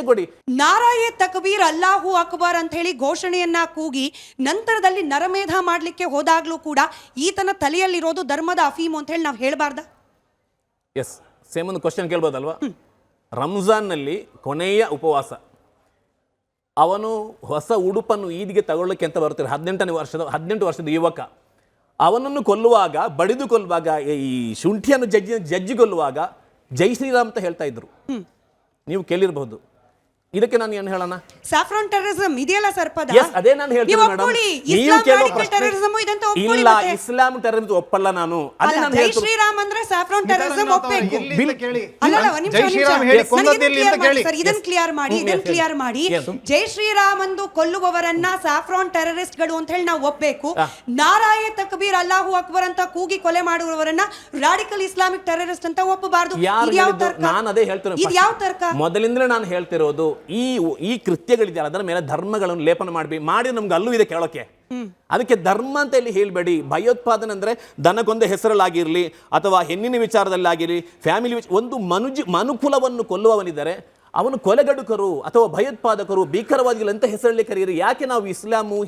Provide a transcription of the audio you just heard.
ಕೊಡಿ. ನಾರಾಯೇ ತಕ್ಬೀರ್ ಅಲ್ಲಾಹು ಅಕ್ಬರ್ ಅಂತ ಹೇಳಿ ಘೋಷಣೆಯನ್ನ ಕೂಗಿ ನಂತರದಲ್ಲಿ ನರಮೇಧ ಮಾಡ್ಲಿಕ್ಕೆ ಹೋದಾಗ್ಲೂ ಕೂಡ ಈತನ ತಲೆಯಲ್ಲಿರೋದು ಧರ್ಮದ ಅಫೀಮು ಅಂತ ಹೇಳಿ ನಾವು ಹೇಳ್ಬಾರ್ದ? ಎಸ್, ಸೇಮ್ ಒಂದು ಕ್ವಶನ್ ಕೇಳ್ಬೋದಲ್ವಾ? ರಂಜಾನ್ನಲ್ಲಿ ಕೊನೆಯ ಉಪವಾಸ, ಅವನು ಹೊಸ ಉಡುಪನ್ನು ಈದಿಗೆ ತಗೊಳ್ಳಕ್ಕೆ ಅಂತ ಬರ್ತಾರೆ 18 ವರ್ಷದ ಯುವಕ. ಅವನನ್ನು ಕೊಲ್ಲುವಾಗ, ಬಡಿದು ಕೊಲ್ಲುವಾಗ, ಈ ಶುಂಠಿಯನ್ನು ಜಜ್ಜಿ ಕೊಲ್ಲುವಾಗ ಜೈ ಶ್ರೀರಾಮ್ ಅಂತ ಹೇಳ್ತಾ ಇದ್ರು. ನೀವು ಕೇಳಿರಬಹುದು. ಇದಕ್ಕೆ ನಾನು ಏನು ಹೇಳೋಣ? ಸ್ಯಾಫ್ರಾನ್ ಟೆರರಿಸಂ ಇದೆಯಲ್ಲ ಸರ್ ಪದ. ಅದೇ ನಾನು ಹೇಳ್ತೀನಿ ಮೇಡಮ್. ನೀವು ಕೇಳೋ ಪ್ರಶ್ನೆ ಇಲ್ಲ, ಇಸ್ಲಾಂ ಟೆರರಿಸಂ ಒಪ್ಪಲ್ಲ ನಾನು. ಅದೇ ನಾನು ಜೈ ಹೇಳ್ತೀನಿ. ಶ್ರೀರಾಮ್ ಅಂದ್ರೆ ಸ್ಯಾಫ್ರಾನ್ ಟೆರರಿಸಂ ಒಪ್ಪಬೇಕು. ಇದನ್ನ ಕ್ಲಿಯರ್ ಮಾಡಿ. ಜೈ ಶ್ರೀರಾಮ್ ಅಂದು ಕೊಲ್ಲುವವರನ್ನ ಸ್ಯಾಫ್ರಾನ್ ಟೆರರಿಸ್ಟ್ ಗಳು ಅಂತ ಹೇಳಿ ನಾವು ಒಪ್ಪಬೇಕು. ನಾರಾಯೇ ತಕ್ಬೀರ್ ಅಲ್ಲಾಹು ಅಕ್ಬರ್ ಅಂತ ಕೂಗಿ ಕೊಲೆ ಮಾಡುವವರನ್ನ ರಾಡಿಕಲ್ ಇಸ್ಲಾಮಿಕ್ ಟೆರರಿಸ್ಟ್ ಅಂತ ಒಪ್ಪಬಾರದು. ನಾನು ಅದೇ ಹೇಳ್ತೀನಿ. ಇದು ಯಾವ ತರ್ಕ? ಮೊದಲಿಂದಲೇ ನಾನು ಹೇಳ್ತಿರೋದು, ಈ ಕೃತ್ಯಗಳಿದೆಯಲ್ಲ ಅದರ ಮೇಲೆ ಧರ್ಮಗಳನ್ನು ಲೇಪನ ಮಾಡಿ ನಮ್ಗೆ ಅಲ್ಲೂ ಇದೆ ಕೇಳೋಕೆ. ಅದಕ್ಕೆ ಧರ್ಮ ಅಂತ ಇಲ್ಲಿ ಹೇಳ್ಬೇಡಿ. ಭಯೋತ್ಪಾದನೆ ಅಂದ್ರೆ ದನಗೊಂದ ಹೆಸರಲ್ಲಾಗಿರ್ಲಿ ಅಥವಾ ಹೆಣ್ಣಿನ ವಿಚಾರದಲ್ಲಾಗಿರ್ಲಿ, ಫ್ಯಾಮಿಲಿ ಒಂದು ಮನುಕುಲವನ್ನು ಕೊಲ್ಲುವವನಿದ್ದಾರೆ, ಅವನು ಕೊಲೆಗಡುಕರು ಅಥವಾ ಭಯೋತ್ಪಾದಕರು, ಭೀಕರವಾದಿಗಳು ಅಂತ ಹೆಸರಲ್ಲಿ ಕರೆಯಿರಿ. ಯಾಕೆ ನಾವು ಇಸ್ಲಾಮು